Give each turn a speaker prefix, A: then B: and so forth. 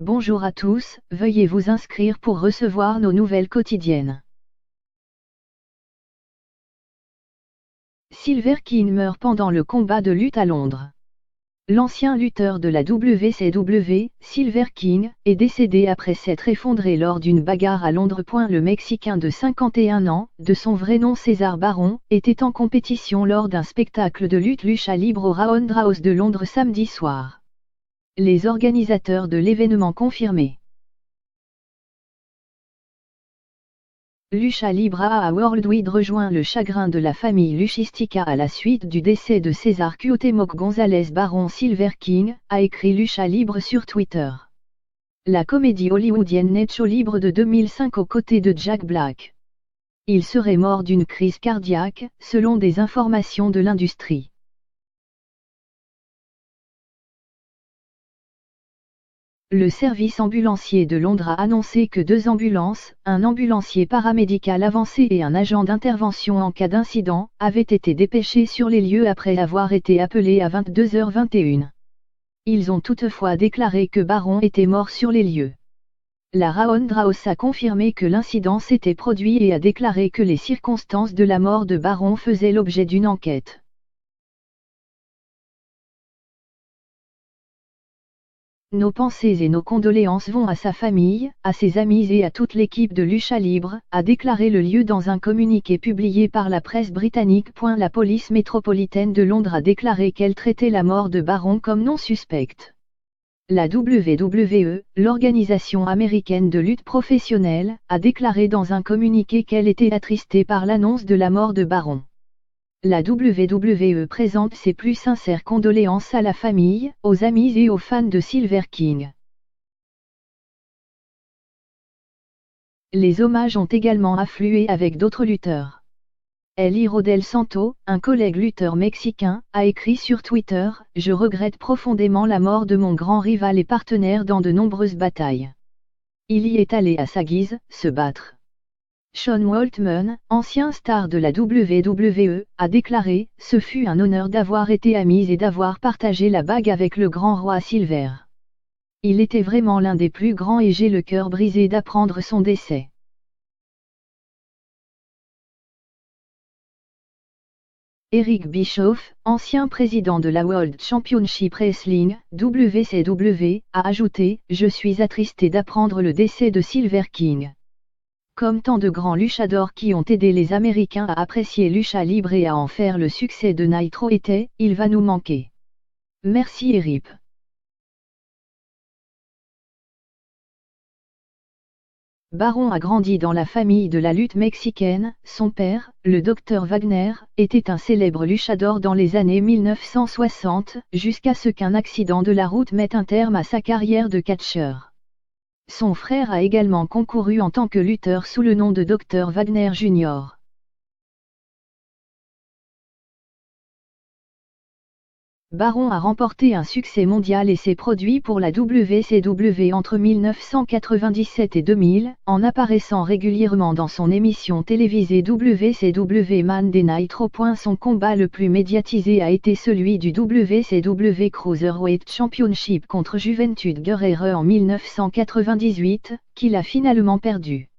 A: Bonjour à tous, veuillez vous inscrire pour recevoir nos nouvelles quotidiennes. Silver King meurt pendant le combat de lutte à Londres. L'ancien lutteur de la WCW, Silver King, est décédé après s'être effondré lors d'une bagarre à Londres. Le Mexicain de 51 ans, de son vrai nom César Baron, était en compétition lors d'un spectacle de lucha libre au Roundhouse de Londres samedi soir. Les organisateurs de l'événement confirmaient. Lucha Libre AA Worldwide rejoint le chagrin de la famille luchistica à la suite du décès de César Cuauhtémoc González Baron. Silver King, a écrit Lucha Libre sur Twitter. La comédie hollywoodienne Nacho Libre de 2005 aux côtés de Jack Black. Il serait mort d'une crise cardiaque, selon des informations de l'industrie. Le service ambulancier de Londres a annoncé que 2 ambulances, un ambulancier paramédical avancé et un agent d'intervention en cas d'incident, avaient été dépêchés sur les lieux après avoir été appelés à 22h21. Ils ont toutefois déclaré que Baron était mort sur les lieux. La Roundhouse a confirmé que l'incident s'était produit et a déclaré que les circonstances de la mort de Baron faisaient l'objet d'une enquête. Nos pensées et nos condoléances vont à sa famille, à ses amis et à toute l'équipe de Lucha Libre, a déclaré le lieu dans un communiqué publié par la presse britannique. La police métropolitaine de Londres a déclaré qu'elle traitait la mort de Baron comme non suspecte. La WWE, l'organisation américaine de lutte professionnelle, a déclaré dans un communiqué qu'elle était attristée par l'annonce de la mort de Baron. La WWE présente ses plus sincères condoléances à la famille, aux amis et aux fans de Silver King. Les hommages ont également afflué avec d'autres lutteurs. El Hijo del Santo, un collègue lutteur mexicain, a écrit sur Twitter « Je regrette profondément la mort de mon grand rival et partenaire dans de nombreuses batailles. Il y est allé à sa guise, se battre. » Sean Waltman, ancien star de la WWE, a déclaré « Ce fut un honneur d'avoir été amis et d'avoir partagé la bague avec le grand roi Silver. Il était vraiment l'un des plus grands et j'ai le cœur brisé d'apprendre son décès. » Eric Bischoff, ancien président de la World Championship Wrestling, WCW, a ajouté « Je suis attristé d'apprendre le décès de Silver King. Comme tant de grands luchadors qui ont aidé les Américains à apprécier Lucha Libre et à en faire le succès de Nitro était, il va nous manquer. Merci Eric. Baron a grandi dans la famille de la lutte mexicaine. Son père, le Dr Wagner, était un célèbre luchador dans les années 1960, jusqu'à ce qu'un accident de la route mette un terme à sa carrière de catcheur. Son frère a également concouru en tant que lutteur sous le nom de Dr Wagner Jr. Baron a remporté un succès mondial et s'est produit pour la WCW entre 1997 et 2000, en apparaissant régulièrement dans son émission télévisée WCW Monday Nitro. Son combat le plus médiatisé a été celui du WCW Cruiserweight Championship contre Juventud Guerrero en 1998, qu'il a finalement perdu.